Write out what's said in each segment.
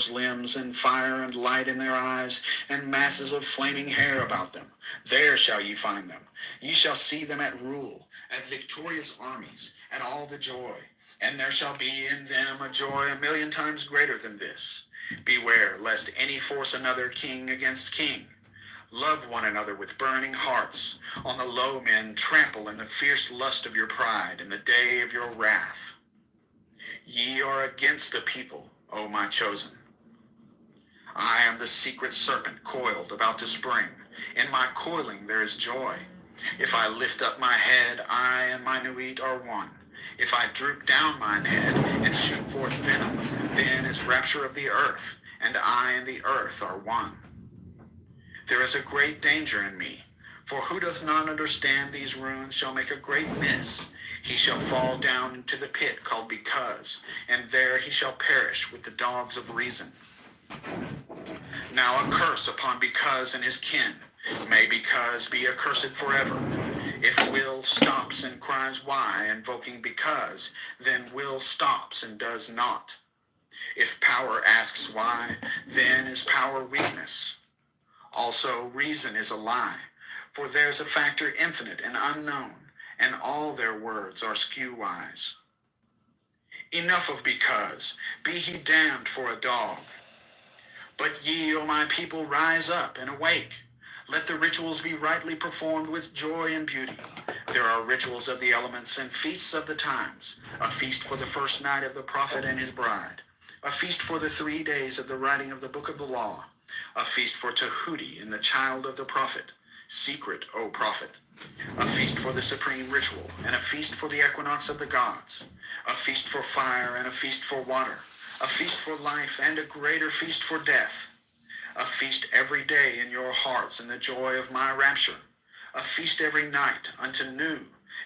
large limbs and fire and light in their eyes and masses of flaming hair about them. There shall ye find them. Ye shall see them at rule, at victorious armies, at all the joy. And there shall be in them a joy 1,000,000 times greater than this. Beware lest any force another king against king. Love one another with burning hearts. On the low men trample in the fierce lust of your pride in the day of your wrath. Ye are against the people, O my chosen. I am the secret serpent coiled about to spring. In my coiling there is joy. If I lift up my head, I and my Nuit are one. If I droop down mine head and shoot forth venom, then is rapture of the earth, and I and the earth are one. There is a great danger in me, for who doth not understand these runes shall make a great miss. He shall fall down into the pit called Because, and there he shall perish with the dogs of reason. Now a curse upon Because and his kin. May Because be accursed forever. If will stops and cries why, invoking Because, then will stops and does not. If power asks why, then is power weakness. Also, reason is a lie, for there's a factor infinite and unknown, and all their words are skew-wise. Enough of Because, be he damned for a dog. But ye, O my people, rise up and awake. Let the rituals be rightly performed with joy and beauty. There are rituals of the elements and feasts of the times, a feast for the first night of the prophet and his bride, a feast for the 3 days of the writing of the book of the law, a feast for Tahuti and the child of the prophet, secret, O prophet, a feast for the supreme ritual, and a feast for the equinox of the gods, a feast for fire and a feast for water, a feast for life and a greater feast for death, a feast every day in your hearts in the joy of my rapture, a feast every night unto new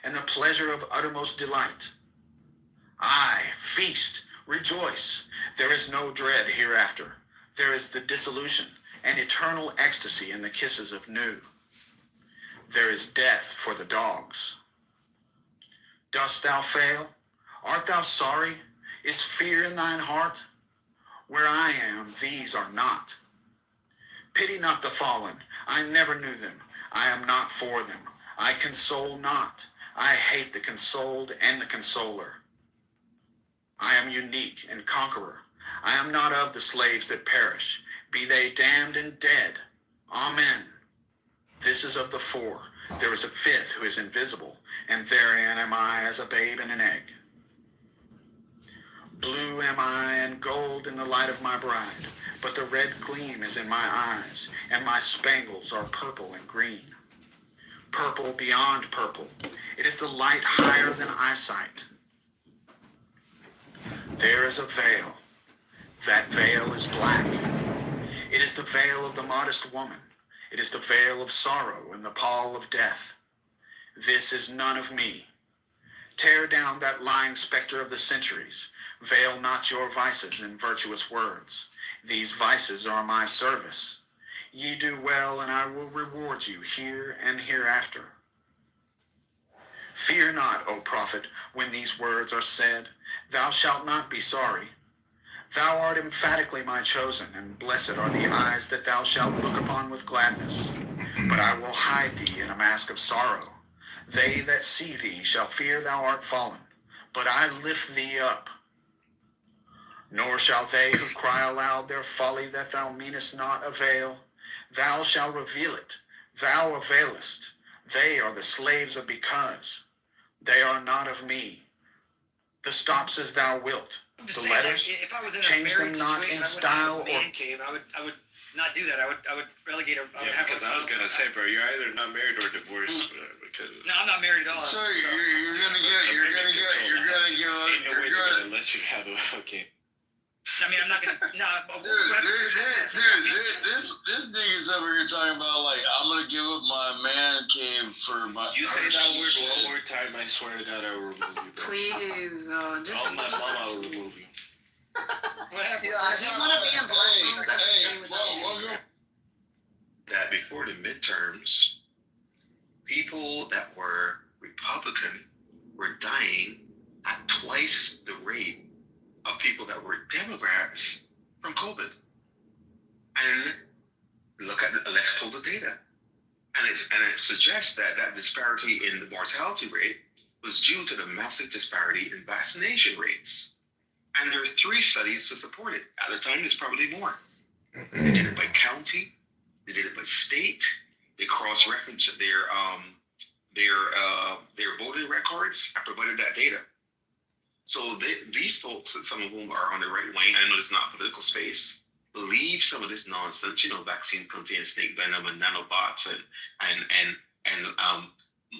and the pleasure of uttermost delight. Aye, feast, rejoice, there is no dread hereafter. There is the dissolution and eternal ecstasy in the kisses of new. There is death for the dogs. Dost thou fail? Art thou sorry? Is fear in thine heart? Where I am, these are not. Pity not the fallen. I never knew them. I am not for them. I console not. I hate the consoled and the consoler. I am unique and conqueror. I am not of the slaves that perish. Be they damned and dead. Amen. This is of the 4. There is a 5th who is invisible, and therein am I as a babe in an egg. Blue am I and gold in the light of my bride, but the red gleam is in my eyes, and my spangles are purple and green. Purple beyond purple. It is the light higher than eyesight. There is a veil. That veil is black. It is the veil of the modest woman. It is the veil of sorrow and the pall of death. This is none of me. Tear down that lying specter of the centuries. Veil not your vices in virtuous words. These vices are my service. Ye do well, and I will reward you here and hereafter. Fear not, O prophet, when these words are said. Thou shalt not be sorry. Thou art emphatically my chosen, and blessed are the eyes that thou shalt look upon with gladness. But I will hide thee in a mask of sorrow. They that see thee shall fear thou art fallen, but I lift thee up. Nor shall they who cry aloud their folly that thou meanest not avail. Thou shalt reveal it. Thou availest. They are the slaves of Because. They are not of me. The stops as thou wilt. The letters, if I was in change them not in style or... man cave, I would not do that. I would relegate a... because I was going to say, bro, you're either not married or divorced. Because no, I'm not married at all. So you're gonna let you have a fucking... I mean, I'm not gonna. No, this nigga's over here talking about like I'm gonna give up my man cave for my. You say that word one more time, I swear to God, I will remove you. Bro. Please, just. Oh, my mama, I will remove you. What happened? If you want to be in black rooms, I'm okay with that. That before the midterms, people that were Republican were dying at twice the rate of people that were Democrats from COVID. And let's pull the data. And it suggests that disparity in the mortality rate was due to the massive disparity in vaccination rates. And there are 3 studies to support it. At the time, there's probably more. They did it by county, they did it by state, they cross-referenced their voting records and provided that data. So these folks, some of whom are on the right wing, I know it's not political space, believe some of this nonsense. Vaccines contain snake venom and nanobots and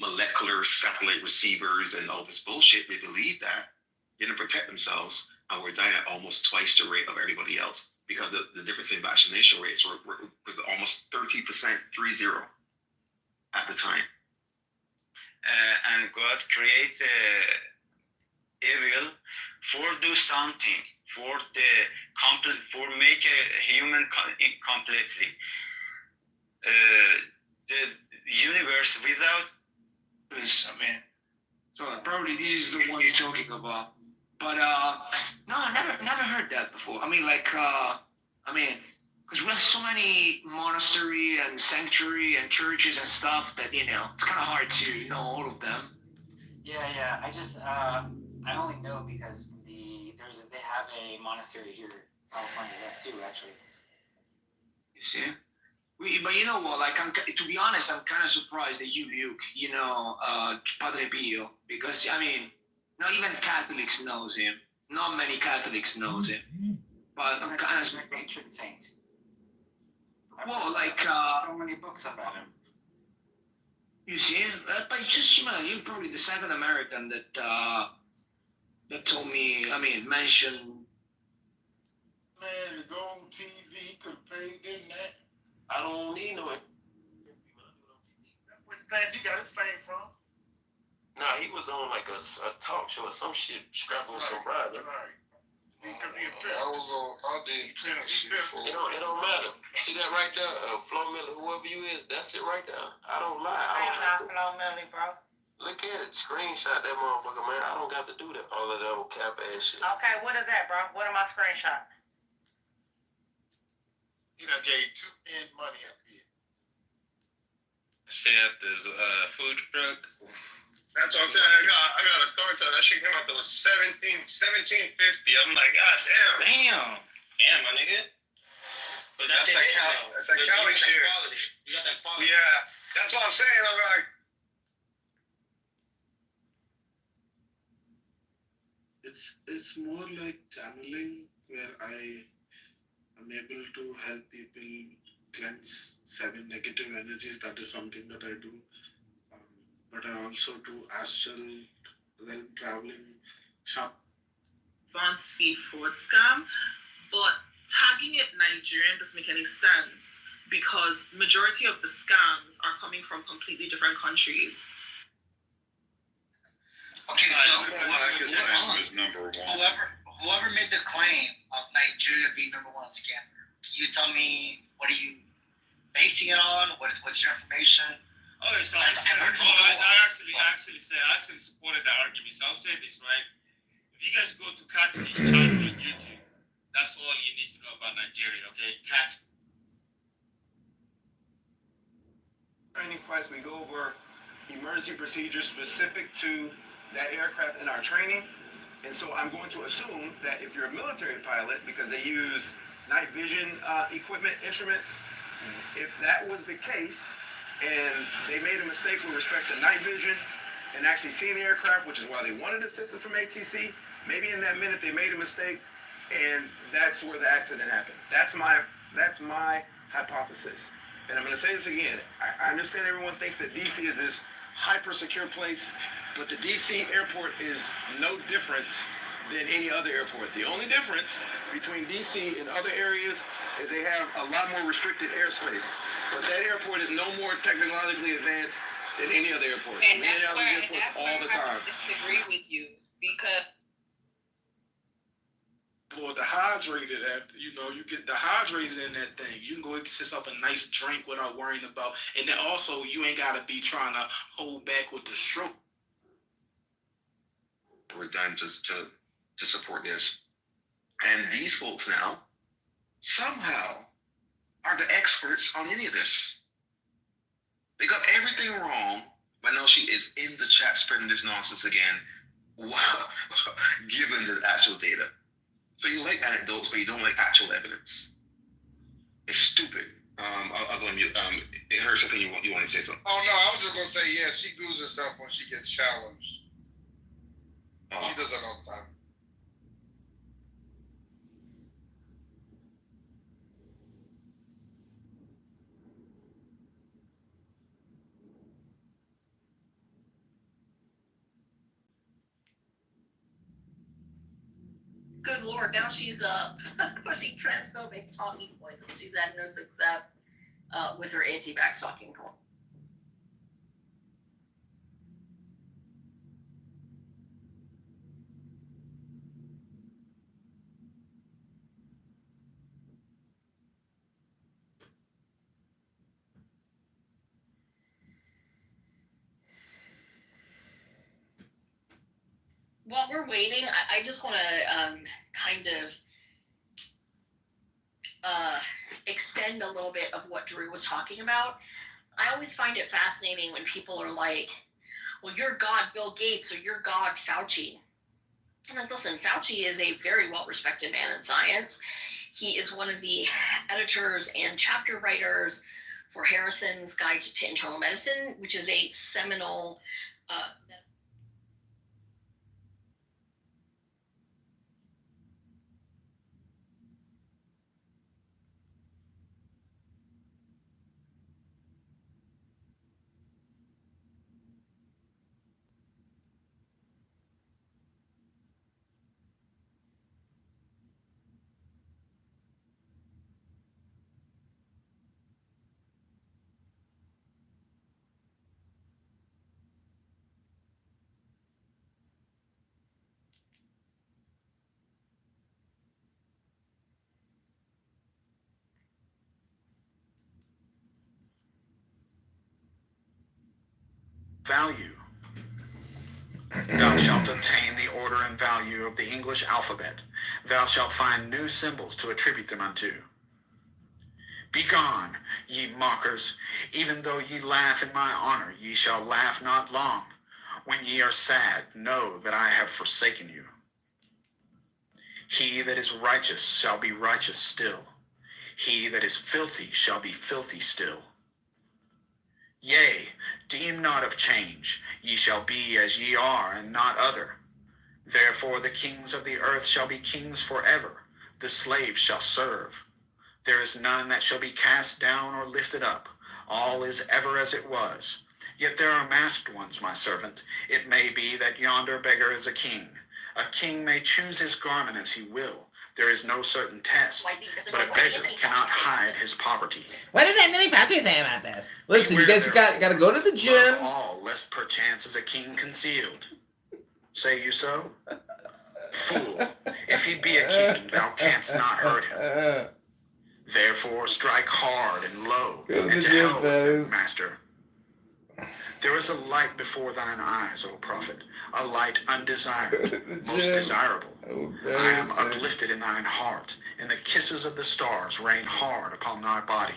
molecular satellite receivers and all this bullshit. They believe that. They didn't protect themselves, and we're dying at almost twice the rate of everybody else because the difference in vaccination rates was almost 30%, 30 at the time. And God creates evil for do something for make a human completely. The universe without. So probably this is the one you're talking about. But no, I never heard that before. Because we have so many monastery and sanctuary and churches and stuff that it's kind of hard to know all of them. Yeah. I just I only know because they have a monastery here in California too, actually. You see? But you know what? To be honest, I'm kind of surprised that you Padre Pio, because not even Catholics knows him. Not many Catholics knows him. But I'm kind of patron saint. so many books about him. You see, but just you're probably the second American that told me. Mentioned. Man, to go on TV, he could have paid them that. I don't need no. That's where he got his fame from. Nah, he was on like a talk show or some shit, scrapping with some bride. Right. Because he a pimp. I did pimp shit before. It don't matter. See that right there, Flo Millie, whoever you is, that's it right there. I don't lie. I'm not Flo Millie, bro. Look at it, screenshot that motherfucker, man. I don't got to do that. All of that old cap ass shit. Okay, what is that, bro? What am I screenshot? He done gave 2 men money up here. Shit at this food truck. That's what I'm saying. I got a thought that shit came out to $17.50. I'm like, God damn. Damn, my nigga. But That's like Cali shit. You got that quality. Yeah, that's what I'm saying. I'm like, it's more like channeling where I am able to help people cleanse 7 negative energies. That is something that I do. But I also do astral realm traveling, shop. Advanced feed fraud scam, but tagging it Nigerian doesn't make any sense because majority of the scams are coming from completely different countries. Okay, so number 1. whoever made the claim of Nigeria being number 1 scammer, can you tell me what are you basing it on? What's your information? Oh, so I actually supported that argument. So I'll say this, right? If you guys go to Catfish channel on YouTube, that's all you need to know about Nigeria, okay? Training flights, we go over emergency procedures specific to that aircraft in our training. And so I'm going to assume that if you're a military pilot, because they use night vision equipment, instruments, if that was the case, and they made a mistake with respect to night vision and actually seeing the aircraft, which is why they wanted assistance from ATC, maybe in that minute they made a mistake, and that's where the accident happened. That's my hypothesis. And I'm going to say this again. I understand everyone thinks that DC is this hyper-secure place, but the DC airport is no different than any other airport. The only difference between DC and other areas is they have a lot more restricted airspace. But that airport is no more technologically advanced than any other airport. And that's where I disagree with you because Or dehydrated you get dehydrated in that thing. You can go get yourself a nice drink without worrying about, and then also you ain't gotta be trying to hold back with the stroke. We're done to support this. And these folks now experts on any of this. They got everything wrong, but now she is in the chat spreading this nonsense again, given the actual data. So you like anecdotes, but you don't like actual evidence. It's stupid. I'll go on mute. It hurts something you want to say something. Oh no, I was just gonna say yeah. She glues herself when she gets challenged. She does that all the time. Good Lord, now she's pushing transphobic talking points, and she's had no success with her anti-vax talking point. While we're waiting, I just want to kind of extend a little bit of what Drew was talking about. I always find it fascinating when people are like, well, you're God, Bill Gates, or you're God, Fauci. I'm like, listen, Fauci is a very well-respected man in science. He is one of the editors and chapter writers for Harrison's Guide to Internal Medicine, which is a seminal value. Thou shalt obtain the order and value of the English alphabet. Thou shalt find new symbols to attribute them unto. Begone, ye mockers, even though ye laugh in my honor, ye shall laugh not long. When ye are sad, know that I have forsaken you. He that is righteous shall be righteous still. He that is filthy shall be filthy still. Yea, deem not of change, ye shall be as ye are, and not other. Therefore the kings of the earth shall be kings forever, the slaves shall serve. There is none that shall be cast down or lifted up. All is ever as it was. Yet there are masked ones, my servant. It may be that yonder beggar is a king. A king may choose his garment as he will. There is no certain test, but a beggar cannot hide his poverty. What did Anthony Fauci say about this? Listen, you guys got to go to the gym. Love all, lest perchance is a king concealed. Say you so? Fool, if he be a king, thou canst not hurt him. Therefore strike hard and low, and to hell with him, master. There is a light before thine eyes, O prophet, a light undesired, most desirable. I am uplifted in thine heart, and the kisses of the stars rain hard upon thy body.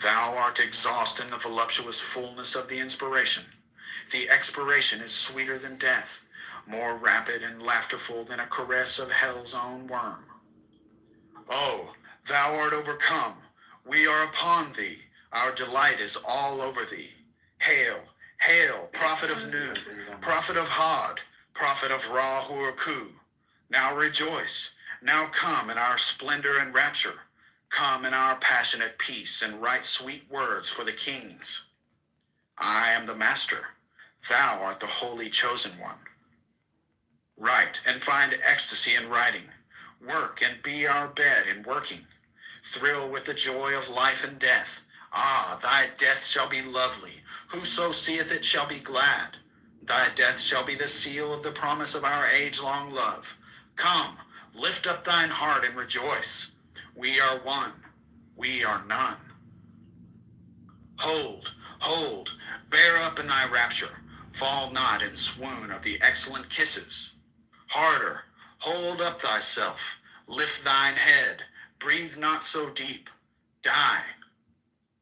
Thou art exhaust in the voluptuous fullness of the inspiration. The expiration is sweeter than death, more rapid and laughterful than a caress of hell's own worm. Oh, thou art overcome. We are upon thee. Our delight is all over thee. Hail, hail, prophet of noon, prophet of Hod, prophet of Ra-Hur-Ku. Now rejoice. Now come in our splendor and rapture. Come in our passionate peace and write sweet words for the kings. I am the master. Thou art the holy chosen one. Write and find ecstasy in writing. Work and be our bed in working. Thrill with the joy of life and death. Ah, thy death shall be lovely. Whoso seeth it shall be glad. Thy death shall be the seal of the promise of our age-long love. Come, lift up thine heart and rejoice. We are one. We are none. Hold, hold, bear up in thy rapture. Fall not in swoon of the excellent kisses. Harder, hold up thyself. Lift thine head. Breathe not so deep. Die.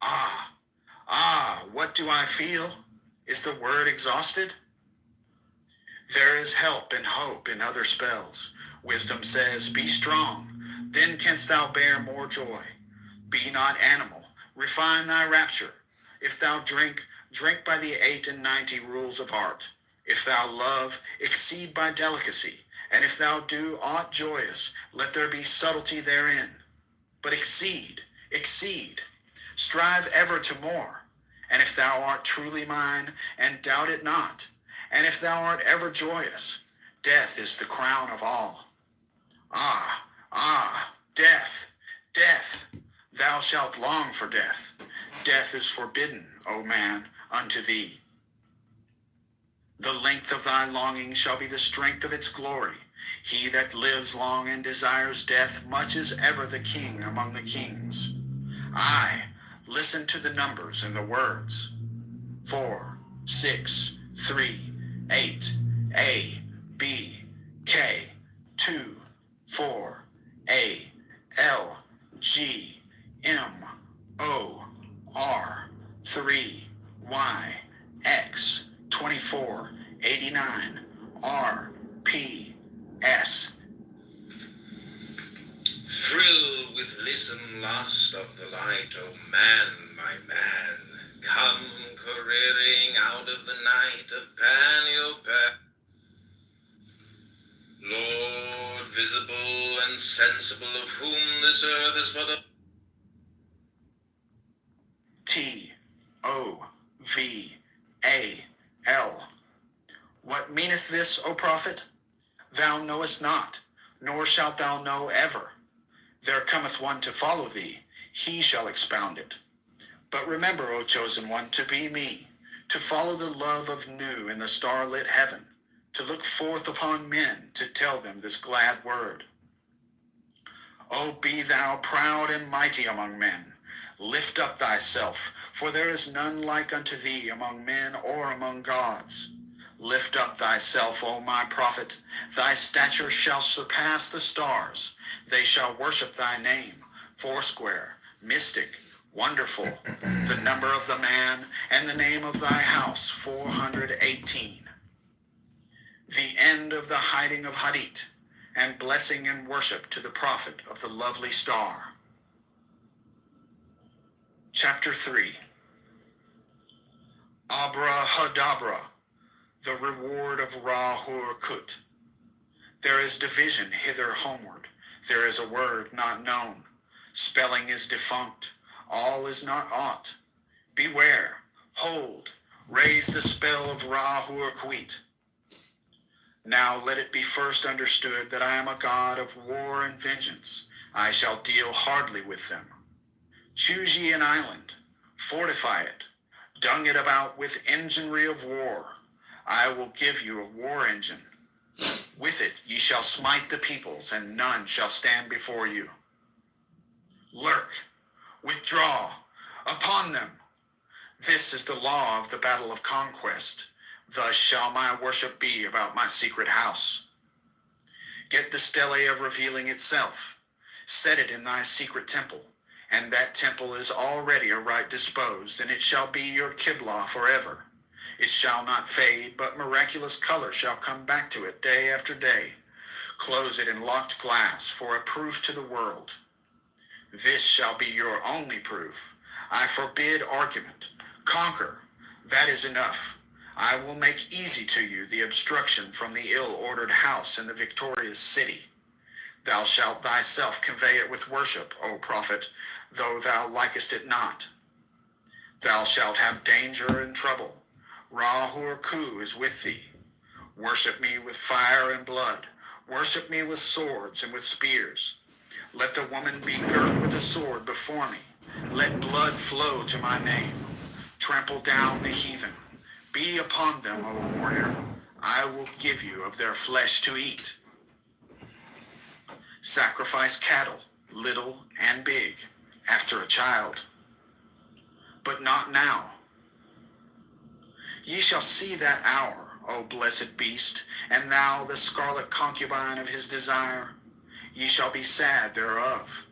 Ah, what do I feel? Is the word exhausted? There is help and hope in other spells. Wisdom says, be strong, then canst thou bear more joy. Be not animal, refine thy rapture. If thou drink, drink by the 98 rules of art. If thou love, exceed by delicacy. And if thou do aught joyous, let there be subtlety therein. But exceed. Strive ever to more. And if thou art truly mine, and doubt it not, and if thou art ever joyous, death is the crown of all. Death, thou shalt long for death. Death is forbidden, O man, unto thee. The length of thy longing shall be the strength of its glory. He that lives long and desires death, much is ever the king among the kings. Aye, listen to the numbers and the words. 4, 6, 3, 8, A, B, K, 2, 4, A, L, G, M, O, R, 3, Y, X, 24, 89, R, P, S. Thrill with listen lust of the light, O man, my man, come careering out of the night of Pan. Lord, visible and sensible, of whom this earth is but a T-O-V-A-L. What meaneth this, O prophet? Thou knowest not, nor shalt thou know ever. There cometh one to follow thee, he shall expound it. But remember, O chosen one, to be me, to follow the love of new in the starlit heaven, to look forth upon men, to tell them this glad word. O be thou proud and mighty among men. Lift up thyself, for there is none like unto thee among men or among gods. Lift up thyself, O my prophet. Thy stature shall surpass the stars. They shall worship thy name, foursquare, mystic, wonderful, the number of the man, and the name of thy house, 418. The end of the hiding of Hadith, and blessing and worship to the prophet of the lovely star. Chapter 3. Abrahadabra, the reward of Ra-Hur-Kut. There is division hither homeward. There is a word not known. Spelling is defunct. All is not aught. Beware. Hold. Raise the spell of Ra-Hur-Kuit. Now let it be first understood that I am a god of war and vengeance. I shall deal hardly with them. Choose ye an island. Fortify it. Dung it about with enginery of war. I will give you a war engine. With it ye shall smite the peoples, and none shall stand before you. Lurk, withdraw, upon them. This is the law of the battle of conquest. Thus shall my worship be about my secret house. Get the stele of revealing itself. Set it in thy secret temple, and that temple is already aright disposed, and it shall be your Qibla forever. It shall not fade, but miraculous color shall come back to it day after day. Close it in locked glass for a proof to the world. This shall be your only proof. I forbid argument. Conquer. That is enough. I will make easy to you the obstruction from the ill-ordered house in the victorious city. Thou shalt thyself convey it with worship, O prophet, though thou likest it not. Thou shalt have danger and trouble. Ra-Hur-Ku is with thee. Worship me with fire and blood. Worship me with swords and with spears. Let the woman be girt with a sword before me. Let blood flow to my name. Trample down the heathen. Be upon them, O warrior. I will give you of their flesh to eat. Sacrifice cattle, little and big, after a child. But not now. Ye shall see that hour, O blessed beast, and thou the scarlet concubine of his desire. Ye shall be sad thereof.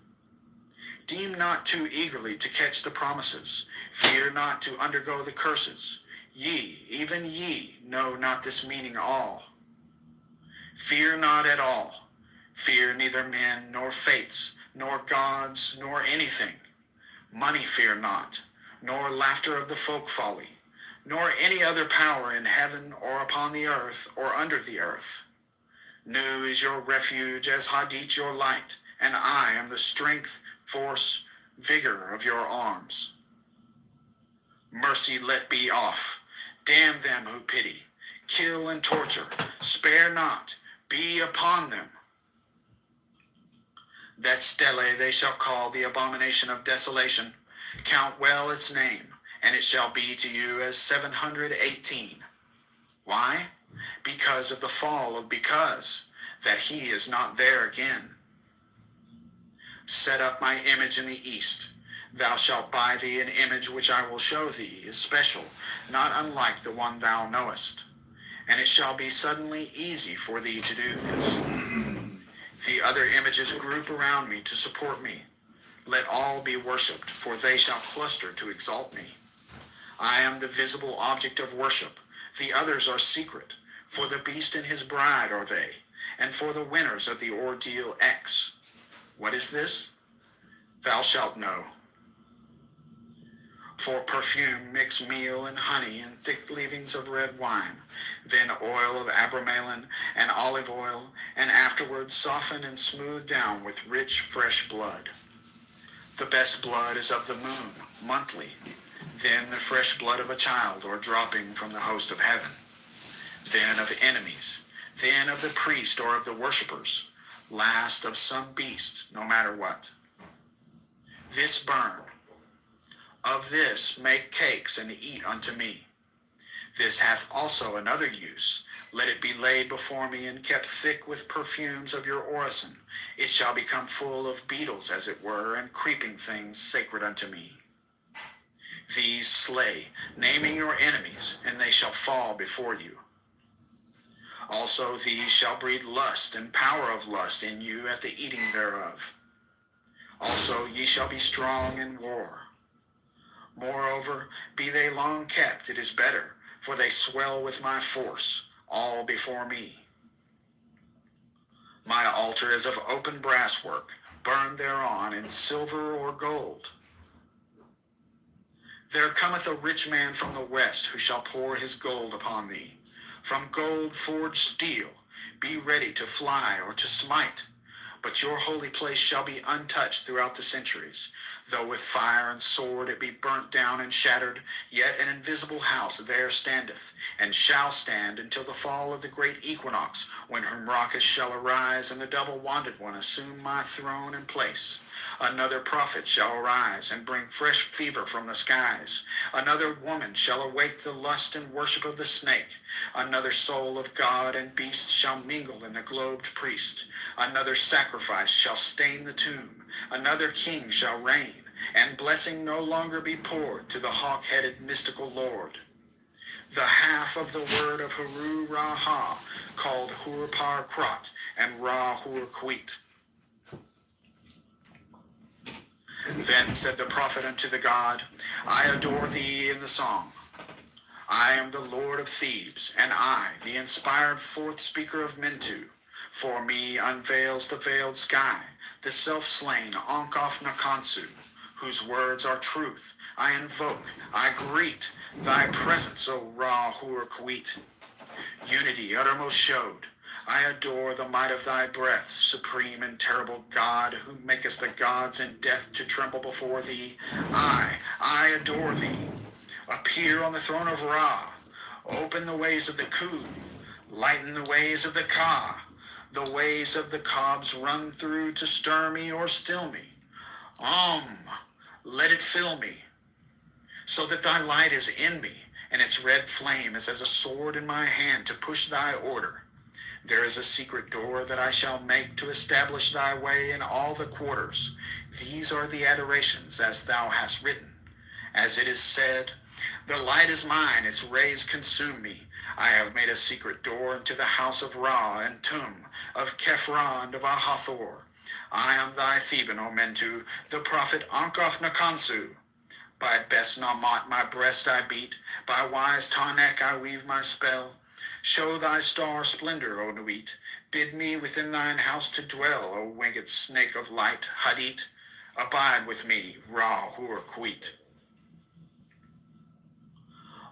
Deem not too eagerly to catch the promises. Fear not to undergo the curses. Ye, even ye, know not this meaning all. Fear not at all. Fear neither men, nor fates, nor gods, nor anything. Money fear not, nor laughter of the folk folly, nor any other power in heaven or upon the earth or under the earth. Nu is your refuge as Hadit your light, and I am the strength, force, vigor of your arms. Mercy let be off. Damn them who pity. Kill and torture. Spare not. Be upon them. That stele they shall call the abomination of desolation. Count well its name, and it shall be to you as 718. Why? Because of the fall of because, that he is not there again. Set up my image in the east. Thou shalt buy thee an image which I will show thee is special, not unlike the one thou knowest. And it shall be suddenly easy for thee to do this. The other images group around me to support me. Let all be worshipped, for they shall cluster to exalt me. I am the visible object of worship. The others are secret. For the beast and his bride are they, and for the winners of the ordeal X. What is this? Thou shalt know. For perfume mix meal and honey and thick leavings of red wine, then oil of abramelin and olive oil, and afterwards soften and smooth down with rich, fresh blood. The best blood is of the moon, monthly, then the fresh blood of a child or dropping from the host of heaven, then of enemies, then of the priest or of the worshippers, last of some beast, no matter what. This burn. Of this make cakes and eat unto me. This hath also another use. Let it be laid before me and kept thick with perfumes of your orison. It shall become full of beetles, as it were, and creeping things sacred unto me. These slay, naming your enemies, and they shall fall before you. Also these shall breed lust and power of lust in you at the eating thereof. Also ye shall be strong in war. Moreover, be they long kept, it is better, for they swell with my force, all before me. My altar is of open brass work, burned thereon in silver or gold. There cometh a rich man from the west, who shall pour his gold upon thee. From gold forged steel, be ready to fly or to smite. But your holy place shall be untouched throughout the centuries. Though with fire and sword it be burnt down and shattered, yet an invisible house there standeth, and shall stand until the fall of the great equinox, when Hermrachus shall arise, and the double-wanded one assume my throne and place. Another prophet shall arise, and bring fresh fever from the skies. Another woman shall awake the lust and worship of the snake. Another soul of God and beast shall mingle in the globed priest. Another sacrifice shall stain the tomb. Another king shall reign, and blessing no longer be poured to the hawk-headed mystical lord. The half of the word of Huru Ra-Ha, called Hur-Par-Krat and Ra-Hur-Kwit. Then said the prophet unto the god, I adore thee in the song. I am the Lord of Thebes, and I, the inspired fourth speaker of Mentu. For me unveils the veiled sky, the self-slain Onkof Nakansu, whose words are truth. I invoke, I greet thy presence, O Ra-Hur-Kwit. Unity uttermost showed. I adore the might of thy breath, supreme and terrible God, who makest the gods in death to tremble before thee. I adore thee. Appear on the throne of Ra. Open the ways of the Ku. Lighten the ways of the Ka. The ways of the cobs run through to stir me or still me. Let it fill me, so that thy light is in me, and its red flame is as a sword in my hand to push thy order. There is a secret door that I shall make to establish thy way in all the quarters. These are the adorations as thou hast written. As it is said, the light is mine, its rays consume me. I have made a secret door into the house of Ra and Tum, of Kephra and of Ahathor. I am thy Theban, O Mentu, the prophet Ankof Nakansu. By best Namat my breast I beat, by wise Tanek I weave my spell. Show thy star splendor, O Nuit. Bid me within thine house to dwell, O winged snake of light, Hadit. Abide with me, Ra Hur-Quit.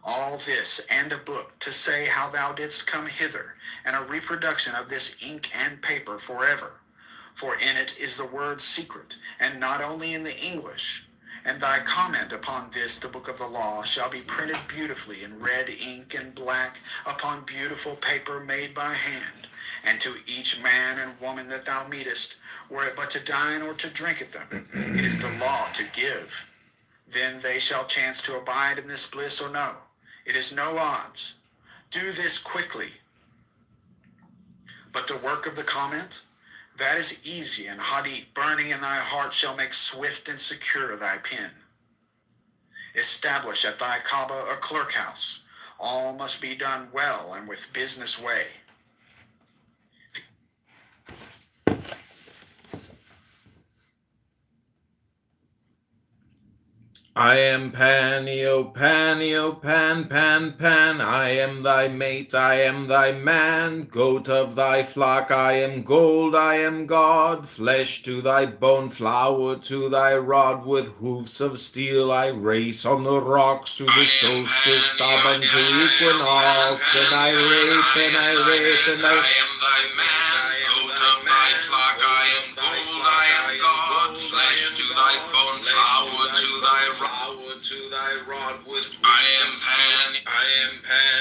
All this and a book to say how thou didst come hither, and a reproduction of this ink and paper forever. For in it is the word secret, and not only in the English. And thy comment upon this, the book of the law, shall be printed beautifully in red ink and black upon beautiful paper made by hand. And to each man and woman that thou meetest, were it but to dine or to drink at them, it is the law to give. Then they shall chance to abide in this bliss or no. It is no odds. Do this quickly. But the work of the comment, that is easy, and Hadit burning in thy heart shall make swift and secure thy pen. Establish at thy Kaaba a clerk house. All must be done well and with business way. I am Panio, Panio, Pan, Pan, Pan. I am thy mate, I am thy man. Goat of thy flock, I am gold, I am God. Flesh to thy bone, flour to thy rod. With hoofs of steel I race on the rocks to the solstice, stubborn to equinox. And I rape, and I rape, and I am thy man, goat of thy flock, I am gold, I am God. Flesh to thy bone, flour to thy rod. To thy rod with I am Pan, I am Pan.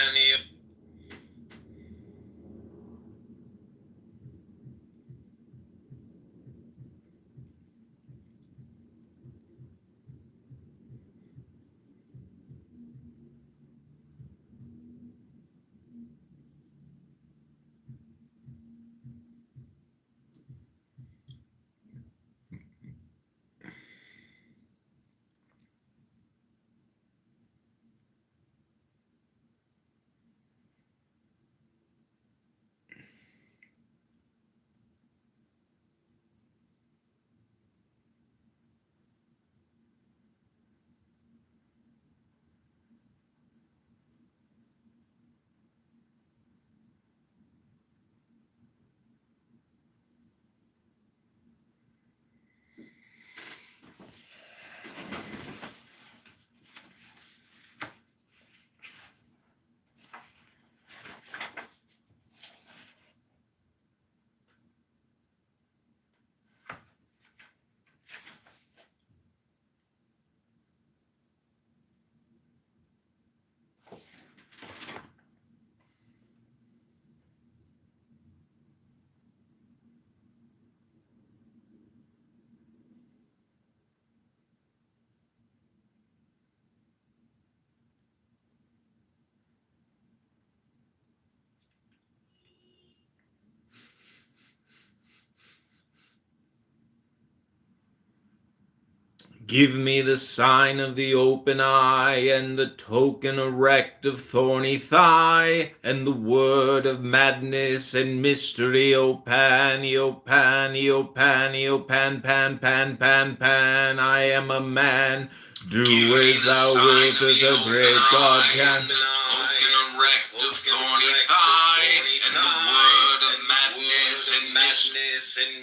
Give me the sign of the open eye, and the token erect of thorny thigh, and the word of madness and mystery, O Pan, O Pan, O Pan, O Pan, Pan, Pan, Pan, Pan. I am a man. Do as thou wilt, as a great God can. Token erect of thorny thigh, and the word of madness and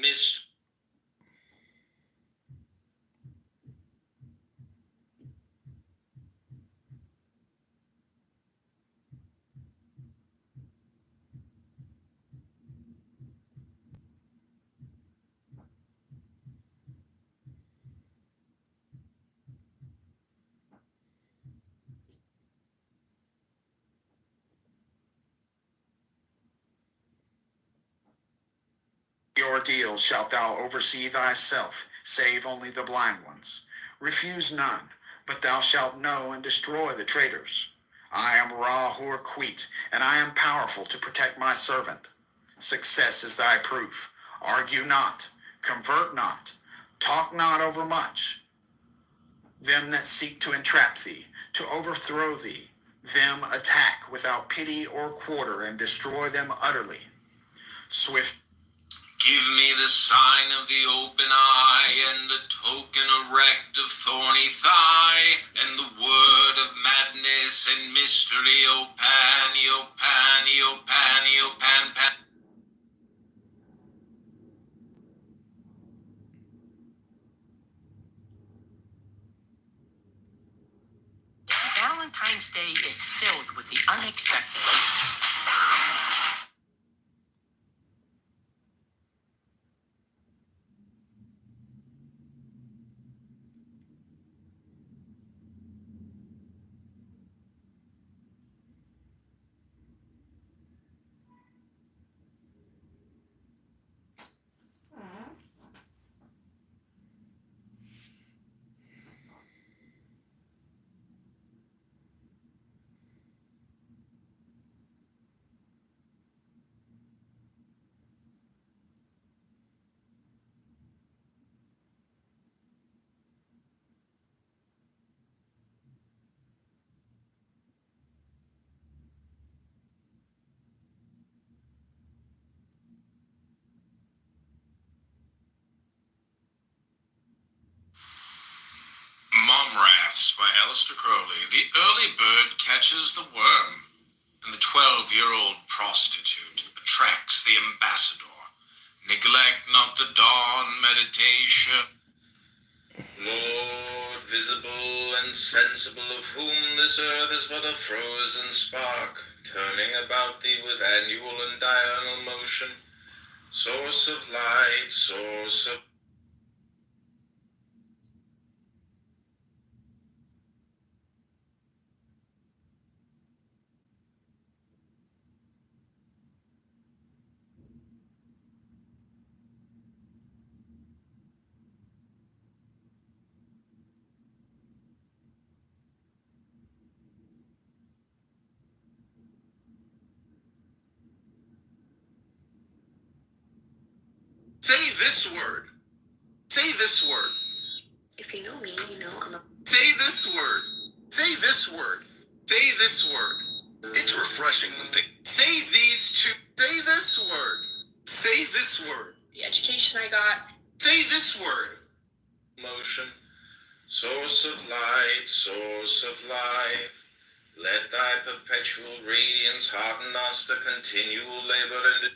mystery. The ordeal shalt thou oversee thyself, save only the blind ones. Refuse none, but thou shalt know and destroy the traitors. I am Ra Hur-Quit, and I am powerful to protect my servant. Success is thy proof. Argue not, convert not, talk not overmuch. Them that seek to entrap thee, to overthrow thee, them attack without pity or quarter, and destroy them utterly. Swift Give me the sign of the open eye, and the token erect of thorny thigh, and the word of madness and mystery, O pan, O pan, O pan, O pan, pan. Valentine's Day is filled with the unexpected. Mom Wraths by Aleister Crowley. The early bird catches the worm, and the 12-year-old prostitute attracts the ambassador. Neglect not the dawn meditation. Lord, visible and sensible, of whom this earth is but a frozen spark, turning about thee with annual and diurnal motion, source of light, source of Say this word. Say this word. If you know me, you know I'm a. Say this word. Say this word. Say this word. It's refreshing when they say these two. Say this word. Say this word. The education I got. Say this word. motion, source of light, source of life. Let thy perpetual radiance harden us to continual labor and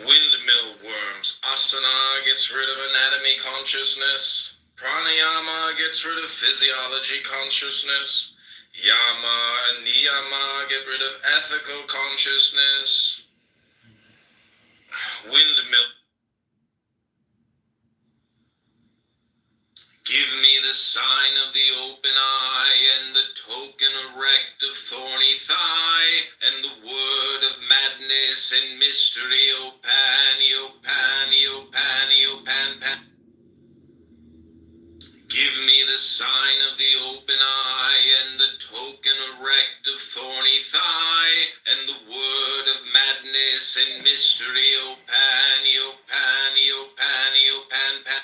windmill worms. Asana gets rid of anatomy consciousness. Pranayama gets rid of physiology consciousness. Yama and Niyama get rid of ethical consciousness. Windmill. Give me the sign of the open eye, and the token erect of thorny thigh, and the word of madness and mystery, O pan, O pan, O pan, O pan, pan. Give me the sign of the open eye, and the token erect of thorny thigh, and the word of madness and mystery, O pan, O pan, O pan, O pan, pan.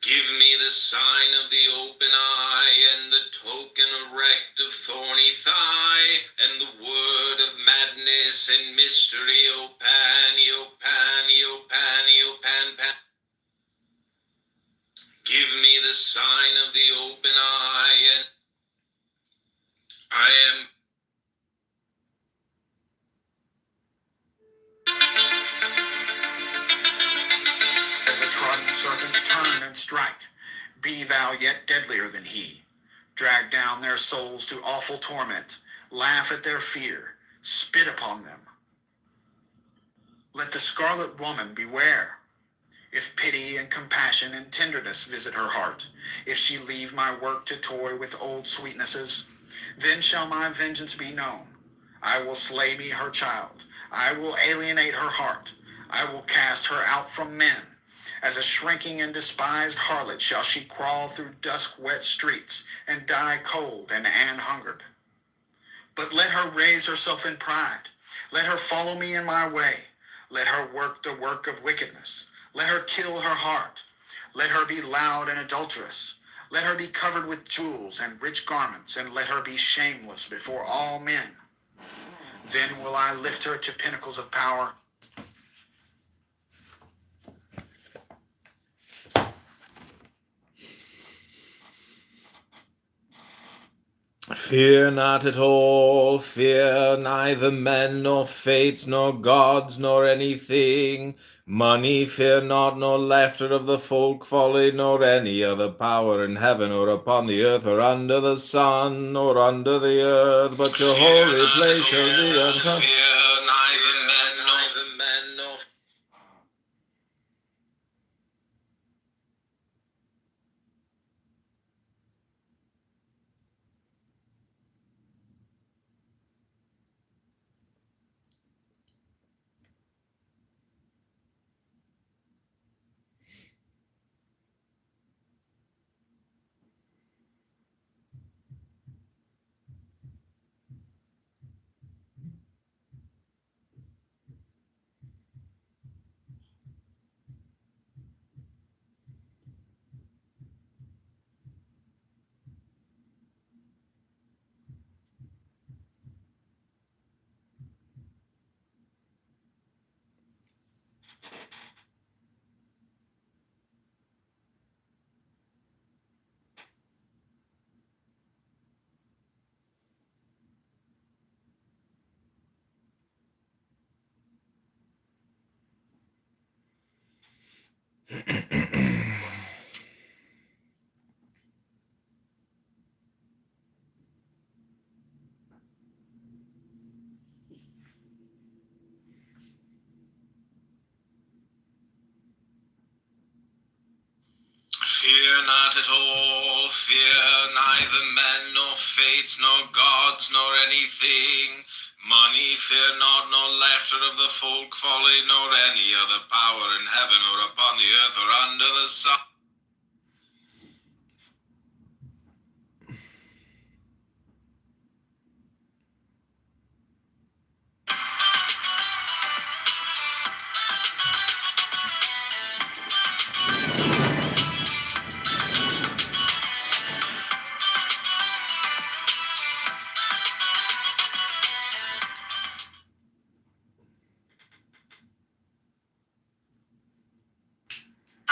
Give me the sign of the open eye, and the token erect of thorny thigh, and the word of madness and mystery, O pan, O pan, O pan, O pan, pan. Give me the sign of the open eye, and I am. As a trodden serpent, turn and strike. Be thou yet deadlier than he. Drag down their souls to awful torment. Laugh at their fear. Spit upon them. Let the scarlet woman beware. If pity and compassion and tenderness visit her heart, if she leave my work to toy with old sweetnesses, then shall my vengeance be known. I will slay me her child. I will alienate her heart. I will cast her out from men. As a shrinking and despised harlot shall she crawl through dusk-wet streets and die cold and an-hungered. But let her raise herself in pride. Let her follow me in my way. Let her work the work of wickedness. Let her kill her heart. Let her be loud and adulterous. Let her be covered with jewels and rich garments, and let her be shameless before all men. Then will I lift her to pinnacles of power. Fear not at all, fear neither men, nor fates, nor gods, nor anything. Money fear not, nor laughter of the folk, folly, nor any other power in heaven, or upon the earth, or under the sun, or under the earth. But your holy place shall be unto Fear neither men nor Fear not at all, fear neither men, nor fates, nor gods, nor anything. Money fear not, nor laughter of the folk, folly, nor any other power in heaven, or upon the earth, or under the sun.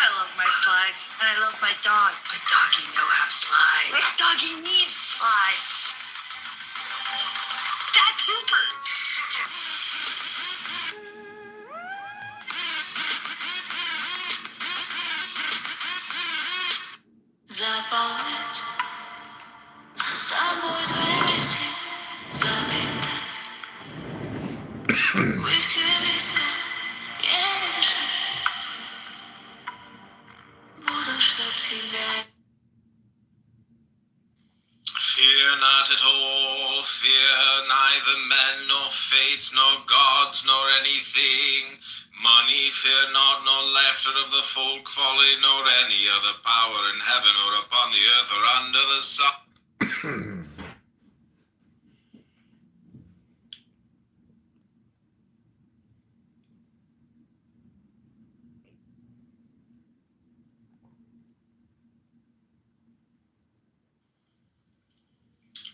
I love my slides, and I love my dog. But doggy no have slides. But doggy needs slides. That's Hoopers. Zapomnieć, забудь вывести, запомнить. Быть к тебе близко, еле дышать. Буду, чтоб тебя. Fear not at all, fear neither men, nor fates, nor gods, nor anything. Money fear not, nor laughter of the folk, folly, nor any other power in heaven, or upon the earth, or under the sun.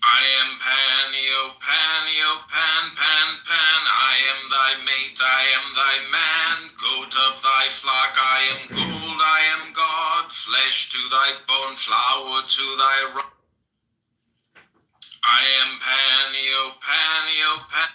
I am Panio, Panio, Pan, Pan, Pan. I am thy mate, I am thy man. Goat of thy flock, I am gold, I am God. Flesh to thy bone, flour to thy rock. I am Panio, Panio, Pan.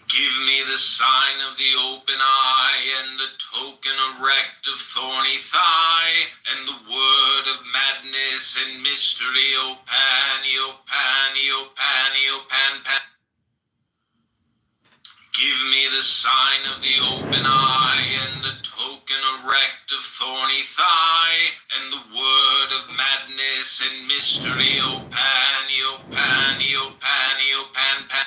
Give me the sign of the open eye, and the token erect of thorny thigh, and the word of madness and mystery, O Panio, Panio, Panio, Pan, Pan. Give me the sign of the open eye, and the token erect of thorny thigh, and the word of madness and mystery, O Panio, Panio, Panio, Pan, Pan.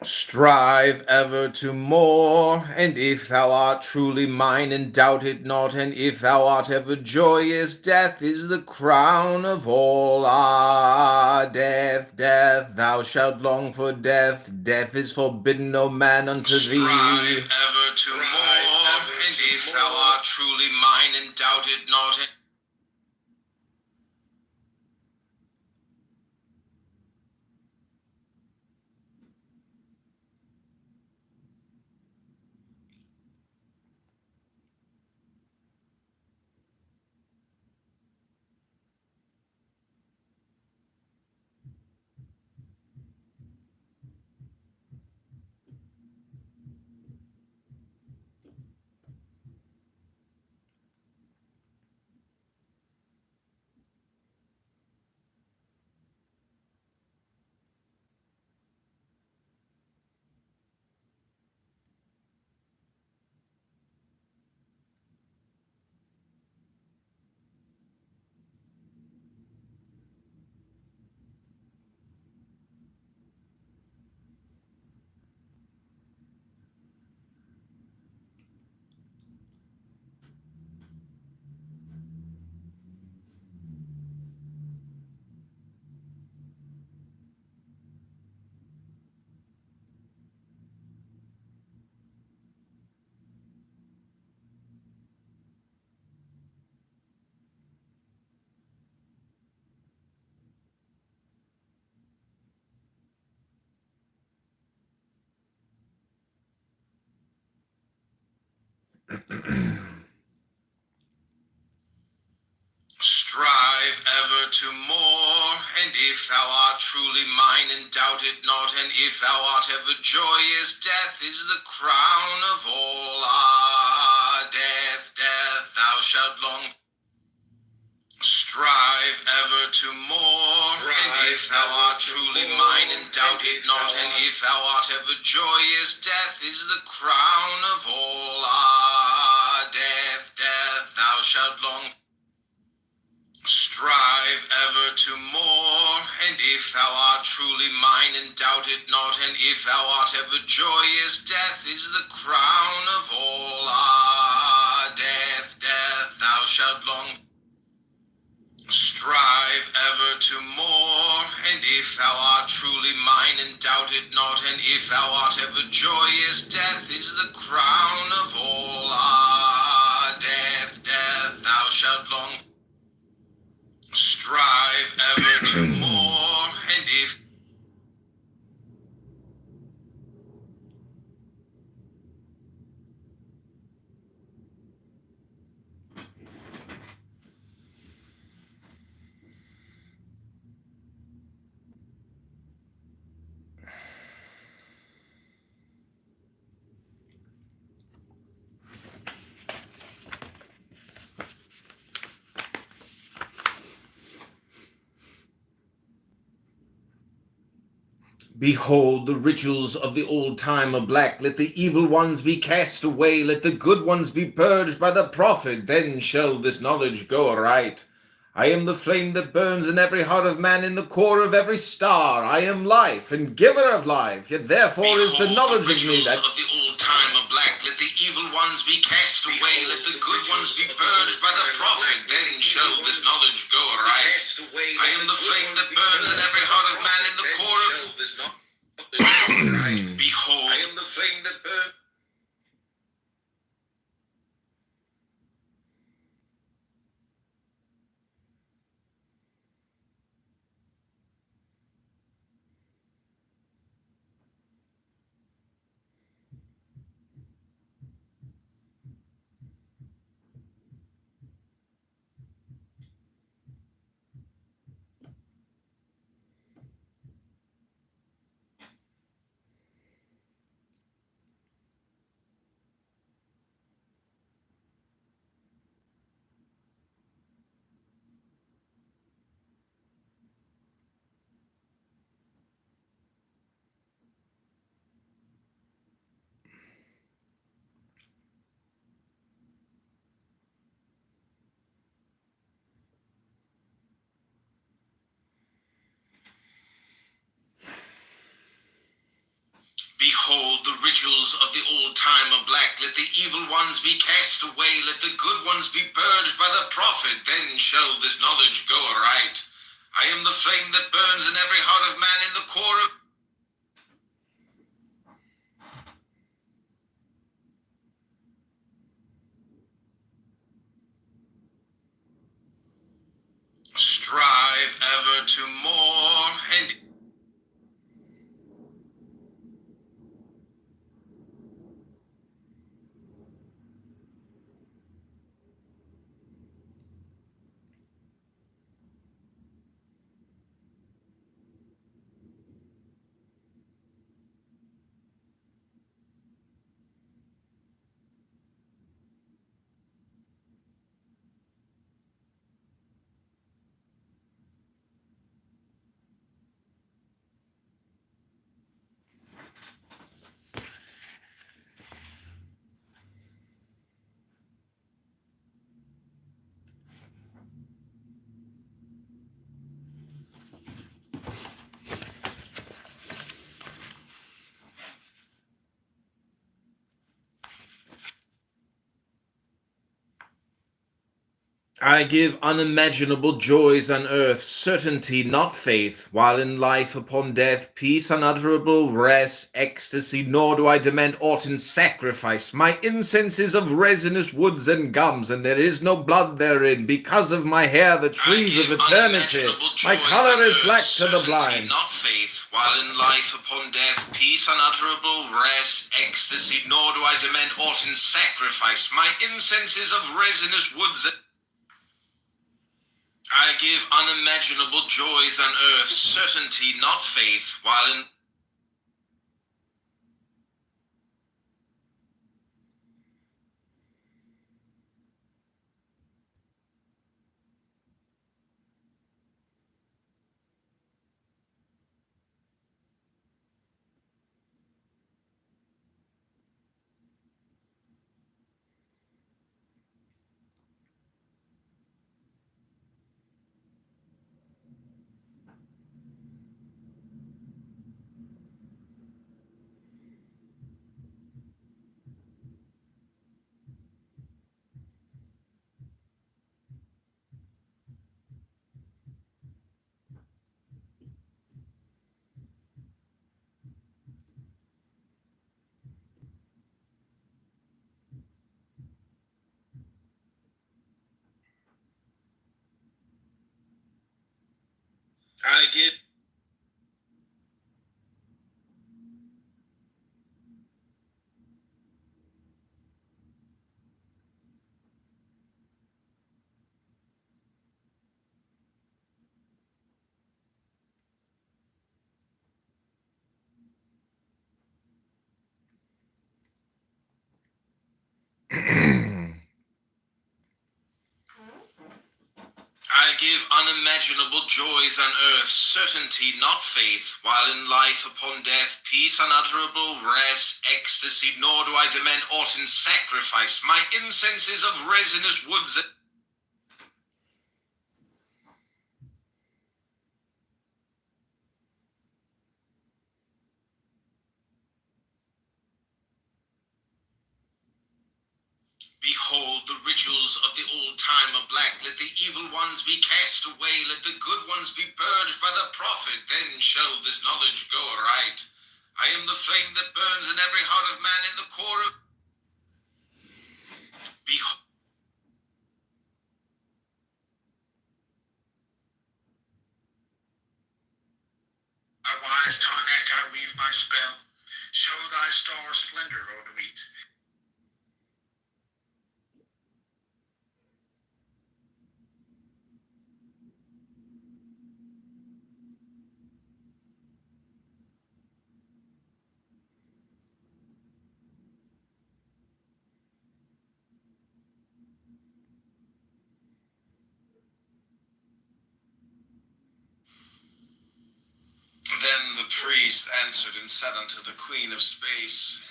Strive ever to more, and if thou art truly mine, and doubt it not, and if thou art ever joyous, death is the crown of all. Ah, death, death, thou shalt long for death, death is forbidden, no man unto thee. Strive ever to more, and if thou art truly mine, and doubt it not. Strive ever to more, and if thou art truly mine, and doubt it not, and if thou art ever joyous, death is the crown of all. Ah, death, death, thou shalt long. Strive ever to more, and if thou art truly mine, and doubt it not, and if thou art ever joyous, death is the crown of all. Ah, death, death, thou shalt long. Strive ever to more, and if thou art truly mine, and doubt it not, and if thou art ever joyous, death is the crown of all. Ah, death, death, thou shalt long. Strive ever to more, and if thou art truly mine, and doubt it not, and if thou art ever joyous, death is the crown of all. Ah, death, death, thou shalt long. Strive ever to more, and if Behold, the rituals of the old time are black. Let the evil ones be cast away. Let the good ones be purged by the prophet. Then shall this knowledge go aright. I am the flame that burns in every heart of man, in the core of every star. I am life and giver of life. Yet therefore is the knowledge of me that... of the old time are black. Let the evil ones be cast away. Let the good ones be purged by the prophet. Then shall this knowledge go aright. I am the flame that burns in every heart of man, in the core of... Behold, I am the flame that burns. rituals of the old time are black. Let the evil ones be cast away. Let the good ones be purged by the prophet. Then shall this knowledge go aright. I am the flame that burns in every heart of man, in the core of strive ever to more, and I give unimaginable joys on earth, certainty, not faith, while in life upon death, peace unutterable, rest, ecstasy, nor do I demand aught in sacrifice. My incense is of resinous woods and gums, and there is no blood therein. Because of my hair, the trees of eternity. My color is black to the blind. Not faith, while in life upon death, peace unutterable, rest, ecstasy, nor do I demand aught in sacrifice. My incense is of resinous woods and I give unimaginable joys on earth, certainty, not faith, while in I give I give unimaginable joys on earth, certainty, not faith, while in life upon death, peace unutterable, rest, ecstasy, nor do I demand aught in sacrifice. My incense is of resinous woods and behold, the rituals of the old time are black. Let the evil ones be cast away. Let the good ones be purged by the prophet. Then shall this knowledge go aright. I am the flame that burns in every heart of man, in the core of behold. A wise Tanek, I weave my spell. Show thy star splendor, O Nuit. Then the priest answered and said unto the Queen of Space,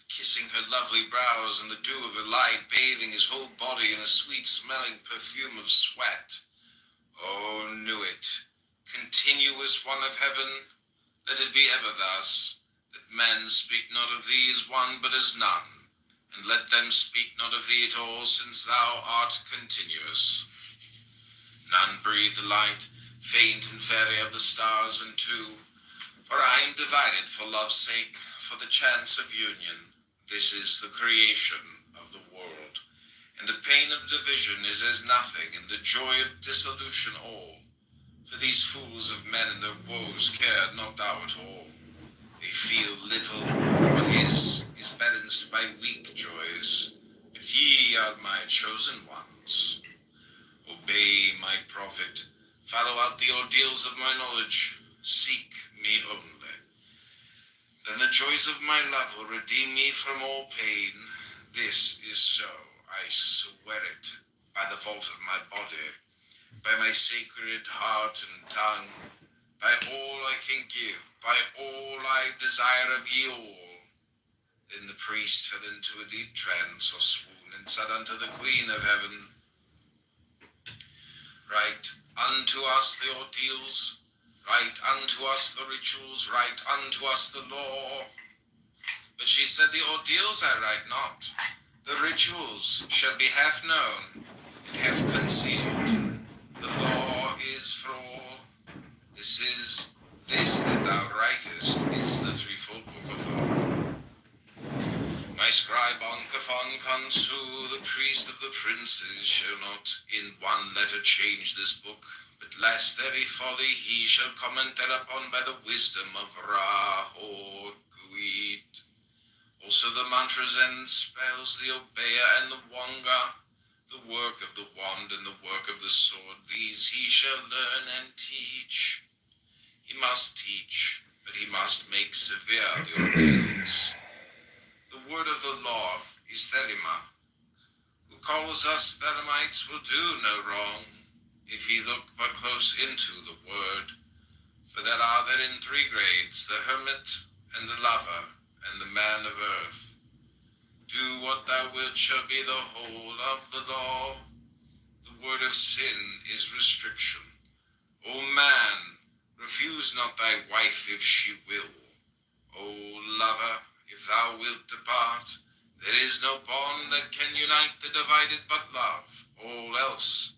kissing her lovely brows in the dew of her light, bathing his whole body in a sweet-smelling perfume of sweat. O Nuit, continuous one of heaven, let it be ever thus, that Men speak not of thee as one, but as none, and let them speak not of thee at all, since thou art continuous. None breathe the light, faint and fairy of the stars, and two, for I am divided for love's sake, for the chance of union. This is the creation of the world, and the pain of division is as nothing, and the joy of dissolution all. For these fools of men and their woes care not thou at all. They feel little, what is balanced by weak joys. But ye are my chosen ones. Obey my prophet, follow out the ordeals of my knowledge, seek me only. Then the joys of my love will redeem me from all pain. This is so, I swear it, by the vault of my body, by my sacred heart and tongue, by all I can give, by all I desire of ye all. Then the priest fell into a deep trance or swoon, and said unto the Queen of Heaven, write unto us the ordeals, write unto us the rituals, write unto us the law. But she said, the ordeals I write not, the rituals shall be half known, and half concealed. The law is for all. This that thou writest is the threefold book of law. My scribe Oncaphon Consu, the priest of the princes, shall not in one letter change this book, but lest there be folly, he shall comment thereupon by the wisdom of Ra or Guid. Also the mantras and spells, the obeya and the wanga, the work of the wand and the work of the sword, these he shall learn and teach. He must teach, but he must make severe the ordeals. The word of the law is Thelema. Who calls us Thelemites will do no wrong, if he look but close into the word. For there are therein three grades, the hermit, and the lover, and the man of earth. Do what thou wilt shall be the whole of the law. The word of sin is restriction. O man, refuse not thy wife if she will. O lover, if thou wilt depart, there is no bond that can unite the divided but love. All else.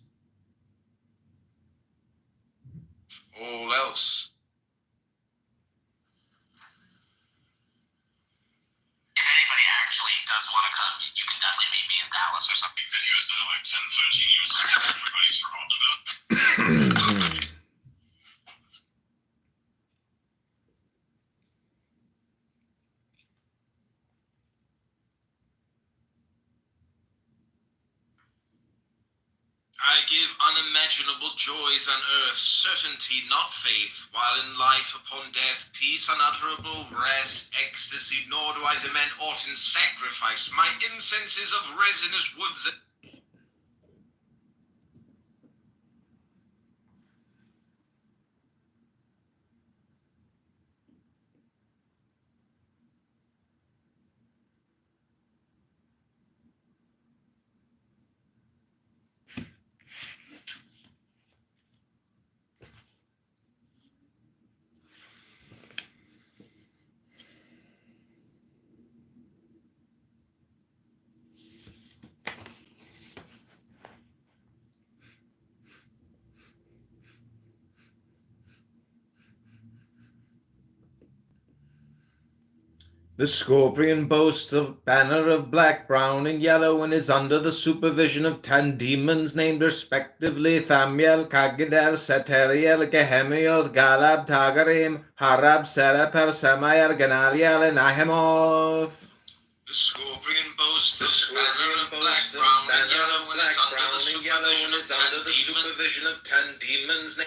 If anybody actually does want to come, you can definitely meet me in Dallas or something. Videos that are like 10, 13 years ago, everybody's forgotten about. I give unimaginable joys on earth, certainty, not faith, while in life upon death, peace unutterable, rest, ecstasy, nor do I demand aught in sacrifice. My incense is of resinous woods. The scorpion boasts a banner of black, brown, and yellow, and is under the supervision of 10 demons named respectively Thamiel, Kagidel, Sateriel, Gehemiel, Galab, Tagarim, Harab, Seraper, Samael, Ganaliel, and Ahemoth. The scorpion boasts a banner of black, brown, and yellow, and is under the supervision of 10 demons.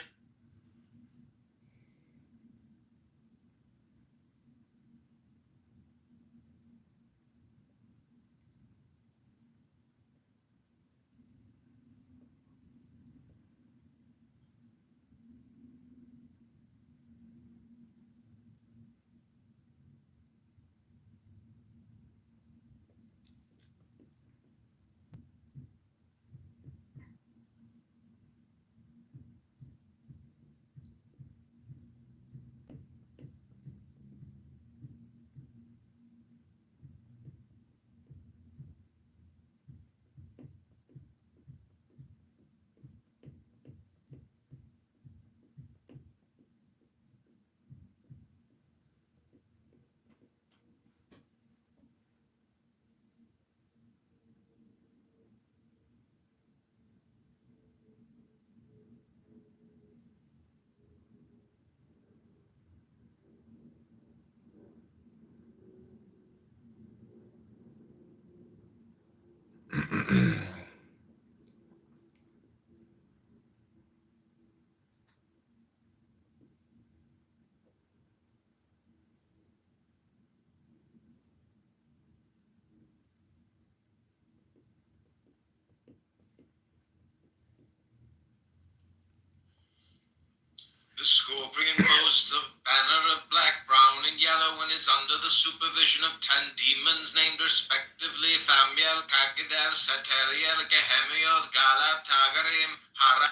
The scorpion boasts of banner of black, brown, and yellow, and is under the supervision of 10 demons named respectively Thamiel, Kagidel, Sateriel, Gehemiel, Galab, Tagarim, Hara.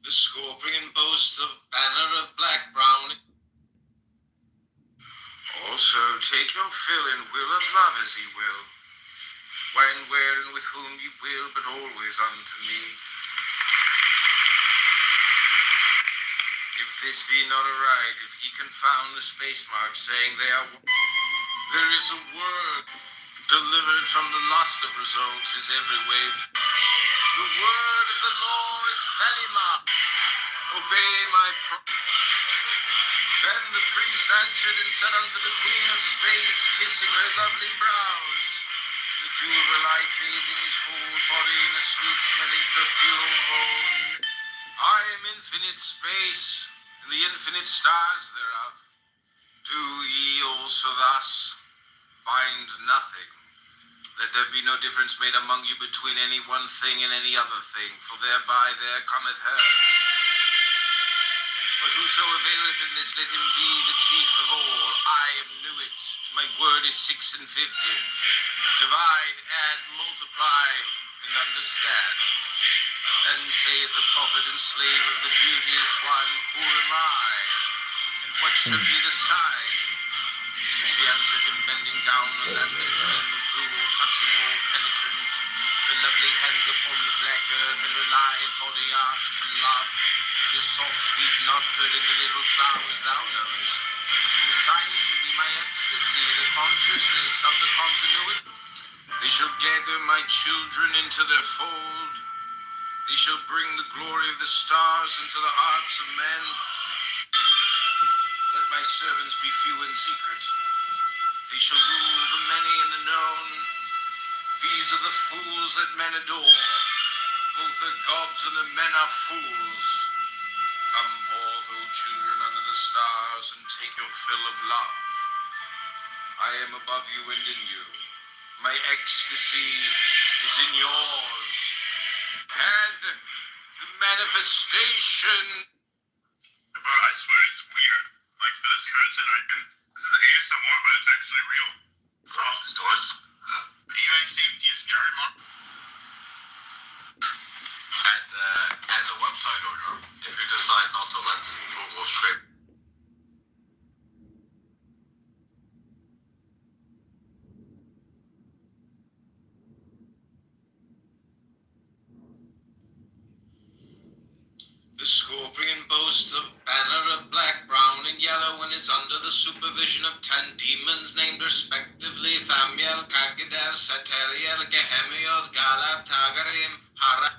The scorpion boasts of banner of black, brown. Also take your fill and will of love as ye will, when, where, and with whom ye will, but always unto me. If this be not aright, if ye confound the space marks, saying they are, there is a word delivered from the lust of result is every way. The word of the law is Velima. Obey my Then the priest answered and said unto the queen of space, kissing her lovely brows, the dew of her light bathing his whole body in a sweet-smelling perfume. I am infinite space, and the infinite stars thereof. Do ye also thus bind nothing? Let there be no difference made among you between any one thing and any other thing, for thereby there cometh hurt. But whoso availeth in this, let him be the chief of all. I knew it. My word is 6 and 50. Divide, add, multiply, and understand. And saith the prophet and slave of the beauteous one, who am I? And what shall be the sign? So she answered him, bending down the lambent flame of blue, all touching, all penetrant, her lovely hands upon the black earth, and her lithe body arched for love. Your soft feet not hurting the little flowers thou knowest. The sign shall be my ecstasy, the consciousness of the continuity. They shall gather my children into their fold. They shall bring the glory of the stars into the hearts of men. Let my servants be few in secret. They shall rule the many and the known. These are the fools that men adore. Both the gods and the men are fools. Come forth, O children, under the stars, and take your fill of love. I am above you and in you. My ecstasy is in yours. And the manifestation. Bro, I swear it's weird. Like, for this current generation, this is ASMR, but it's actually real. Oh, this door's AI safety is scary, man. And as a website owner, if you decide not to let Google scrape. The scorpion boasts of banner of black, brown, and yellow, and is under the supervision of 10 demons named respectively Thamiel, Kagidel, Sateriel, Gehemiel, Galab, Tagarim, Hara.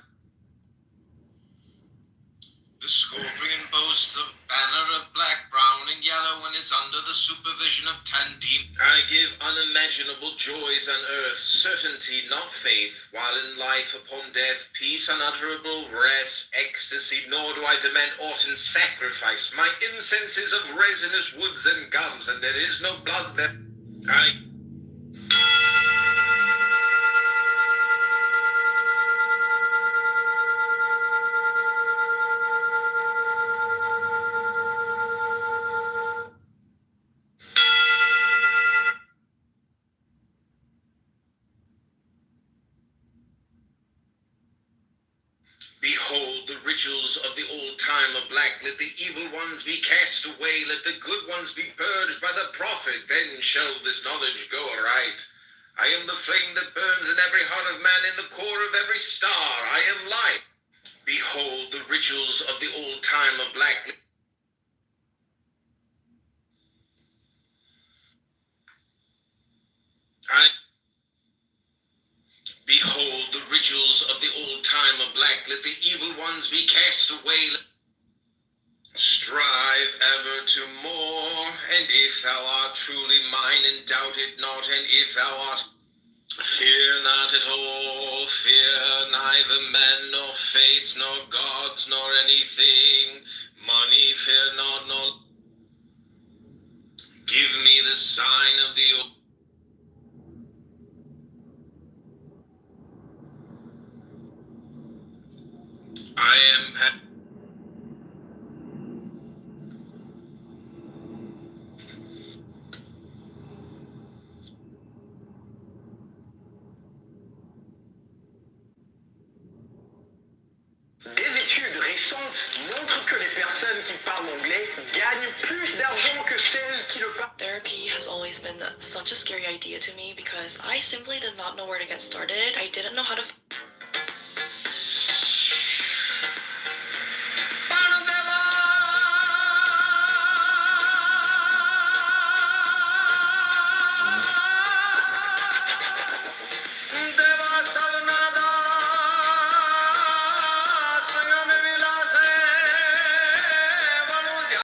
The scorpion boasts of banner of black, brown, and yellow, and is under the supervision of 10 demons. I give unimaginable joys on earth, certainty, not faith, while in life upon death, peace unutterable, rest, ecstasy, nor do I demand aught in sacrifice. My incense is of resinous woods and gums, and there is no blood there. Behold, the rituals of the old time are black. Let the evil ones be cast away. Let the good ones be purged by the prophet. Then shall this knowledge go aright. I am the flame that burns in every heart of man, in the core of every star. I am light. Behold, the rituals of the old time are black. Behold, the rituals of the old time are black. Let the evil ones be cast away. Strive ever to more, and if thou art truly mine, and doubt it not, and if thou art, Fear not at all, fear neither men, nor fates, nor gods, nor anything. Money, fear not, nor give me the sign of the I am Des études récentes montrent que les personnes qui parlent anglais gagnent plus d'argent que celles qui le parlent. Therapy has always been such a scary idea to me because I simply did not know where to get started. I didn't know how to